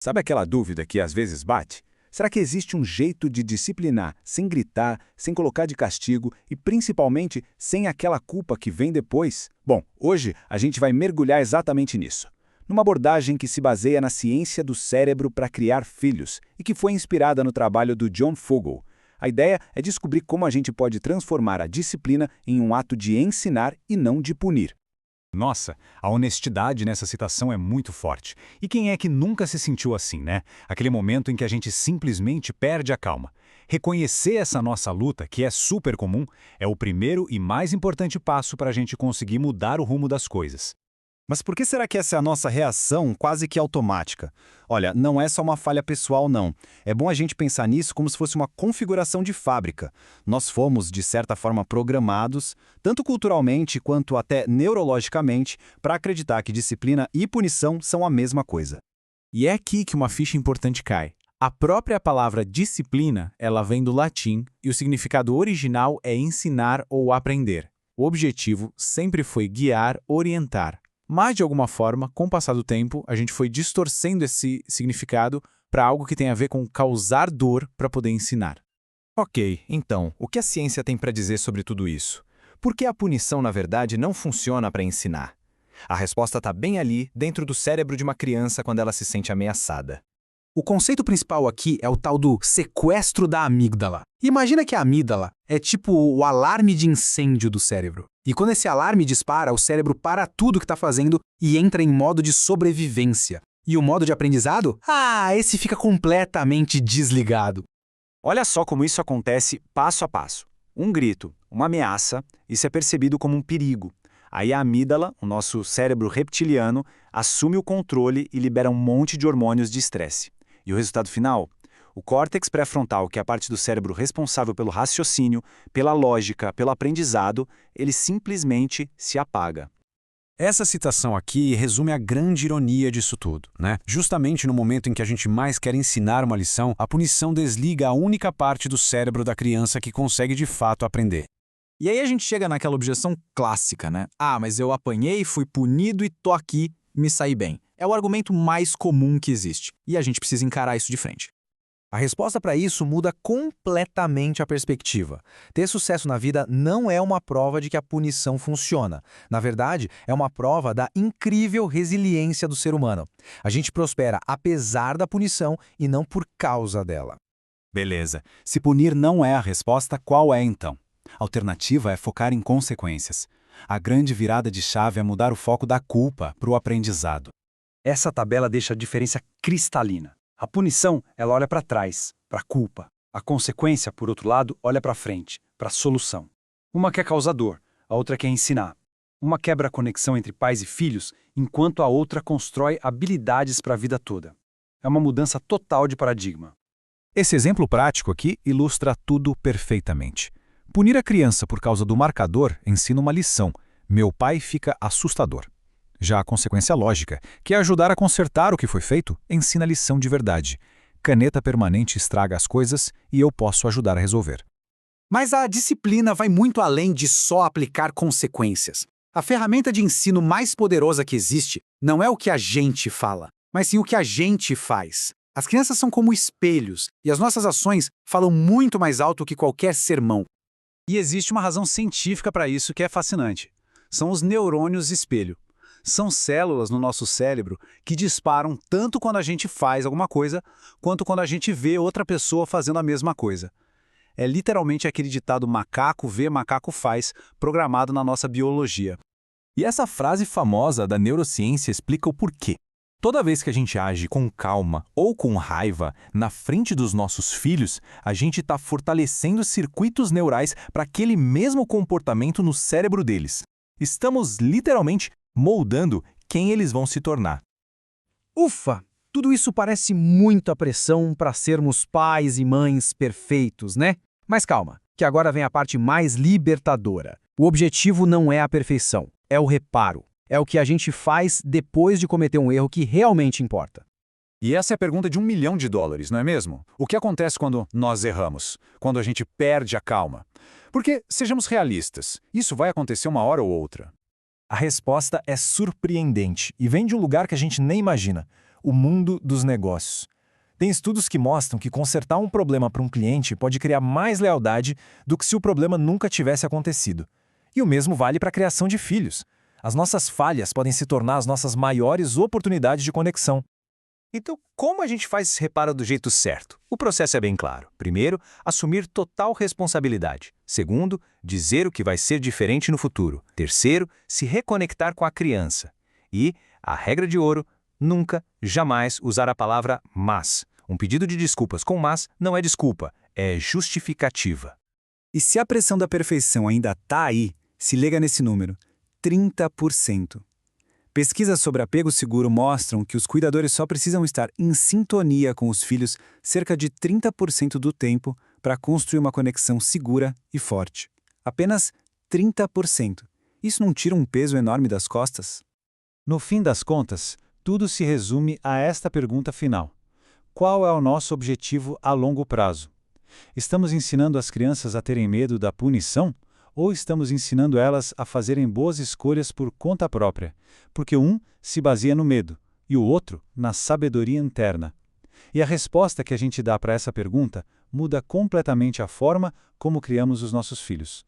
Sabe aquela dúvida que às vezes bate? Será que existe um jeito de disciplinar sem gritar, sem colocar de castigo e principalmente sem aquela culpa que vem depois? Bom, hoje a gente vai mergulhar exatamente nisso. Numa abordagem que se baseia na ciência do cérebro para criar filhos e que foi inspirada no trabalho do John Fogel. A ideia é descobrir como a gente pode transformar a disciplina em um ato de ensinar e não de punir. Nossa, a honestidade nessa citação é muito forte. E quem é que nunca se sentiu assim, né? Aquele momento em que a gente simplesmente perde a calma. Reconhecer essa nossa luta, que é super comum, é o primeiro e mais importante passo para a gente conseguir mudar o rumo das coisas. Mas por que será que essa é a nossa reação quase que automática? Olha, não é só uma falha pessoal, não. É bom a gente pensar nisso como se fosse uma configuração de fábrica. Nós fomos, de certa forma, programados, tanto culturalmente quanto até neurologicamente, para acreditar que disciplina e punição são a mesma coisa. E é aqui que uma ficha importante cai. A própria palavra disciplina, ela vem do latim e o significado original é ensinar ou aprender. O objetivo sempre foi guiar, orientar. Mas, de alguma forma, com o passar do tempo, a gente foi distorcendo esse significado para algo que tem a ver com causar dor para poder ensinar. Ok, então, o que a ciência tem para dizer sobre tudo isso? Por que a punição, na verdade, não funciona para ensinar? A resposta está bem ali, dentro do cérebro de uma criança quando ela se sente ameaçada. O conceito principal aqui é o tal do sequestro da amígdala. Imagina que a amígdala é tipo o alarme de incêndio do cérebro. E quando esse alarme dispara, o cérebro para tudo o que está fazendo e entra em modo de sobrevivência. E o modo de aprendizado? Esse fica completamente desligado. Olha só como isso acontece passo a passo. Um grito, uma ameaça, isso é percebido como um perigo. Aí a amígdala, o nosso cérebro reptiliano, assume o controle e libera um monte de hormônios de estresse. E o resultado final? O córtex pré-frontal, que é a parte do cérebro responsável pelo raciocínio, pela lógica, pelo aprendizado, ele simplesmente se apaga. Essa citação aqui resume a grande ironia disso tudo, né? Justamente no momento em que a gente mais quer ensinar uma lição, a punição desliga a única parte do cérebro da criança que consegue de fato aprender. E aí a gente chega naquela objeção clássica, né? Mas eu apanhei, fui punido e tô aqui, me saí bem. É o argumento mais comum que existe. E a gente precisa encarar isso de frente. A resposta para isso muda completamente a perspectiva. Ter sucesso na vida não é uma prova de que a punição funciona. Na verdade, é uma prova da incrível resiliência do ser humano. A gente prospera apesar da punição e não por causa dela. Beleza. Se punir não é a resposta, qual é então? A alternativa é focar em consequências. A grande virada de chave é mudar o foco da culpa para o aprendizado. Essa tabela deixa a diferença cristalina. A punição, ela olha para trás, para a culpa. A consequência, por outro lado, olha para frente, para a solução. Uma quer causar dor, a outra quer ensinar. Uma quebra a conexão entre pais e filhos, enquanto a outra constrói habilidades para a vida toda. É uma mudança total de paradigma. Esse exemplo prático aqui ilustra tudo perfeitamente. Punir a criança por causa do marcador ensina uma lição. Meu pai fica assustador. Já a consequência lógica, que é ajudar a consertar o que foi feito, ensina a lição de verdade. Caneta permanente estraga as coisas e eu posso ajudar a resolver. Mas a disciplina vai muito além de só aplicar consequências. A ferramenta de ensino mais poderosa que existe não é o que a gente fala, mas sim o que a gente faz. As crianças são como espelhos, e as nossas ações falam muito mais alto que qualquer sermão. E existe uma razão científica para isso que é fascinante. São os neurônios espelho. São células no nosso cérebro que disparam tanto quando a gente faz alguma coisa, quanto quando a gente vê outra pessoa fazendo a mesma coisa. É literalmente aquele ditado macaco vê, macaco faz, programado na nossa biologia. E essa frase famosa da neurociência explica o porquê. Toda vez que a gente age com calma ou com raiva na frente dos nossos filhos, a gente está fortalecendo circuitos neurais para aquele mesmo comportamento no cérebro deles. Estamos literalmente moldando quem eles vão se tornar. Ufa! Tudo isso parece muita pressão para sermos pais e mães perfeitos, né? Mas calma, que agora vem a parte mais libertadora. O objetivo não é a perfeição, é o reparo. É o que a gente faz depois de cometer um erro que realmente importa. E essa é a pergunta de $1 milhão, não é mesmo? O que acontece quando nós erramos? Quando a gente perde a calma? Porque, sejamos realistas, isso vai acontecer uma hora ou outra. A resposta é surpreendente e vem de um lugar que a gente nem imagina. o mundo dos negócios. Tem estudos que mostram que consertar um problema para um cliente pode criar mais lealdade do que se o problema nunca tivesse acontecido. E o mesmo vale para a criação de filhos. As nossas falhas podem se tornar as nossas maiores oportunidades de conexão. Então, como a gente faz esse reparo do jeito certo? O processo é bem claro. Primeiro, assumir total responsabilidade. Segundo, dizer o que vai ser diferente no futuro. Terceiro, se reconectar com a criança. E, a regra de ouro, nunca, jamais usar a palavra mas. Um pedido de desculpas com mas não é desculpa, é justificativa. E se a pressão da perfeição ainda está aí, se liga nesse número: 30%. Pesquisas sobre apego seguro mostram que os cuidadores só precisam estar em sintonia com os filhos cerca de 30% do tempo para construir uma conexão segura e forte. Apenas 30%. Isso não tira um peso enorme das costas? No fim das contas, tudo se resume a esta pergunta final: qual é o nosso objetivo a longo prazo? Estamos ensinando as crianças a terem medo da punição? Ou estamos ensinando elas a fazerem boas escolhas por conta própria? Porque um se baseia no medo e o outro na sabedoria interna. E a resposta que a gente dá para essa pergunta muda completamente a forma como criamos os nossos filhos.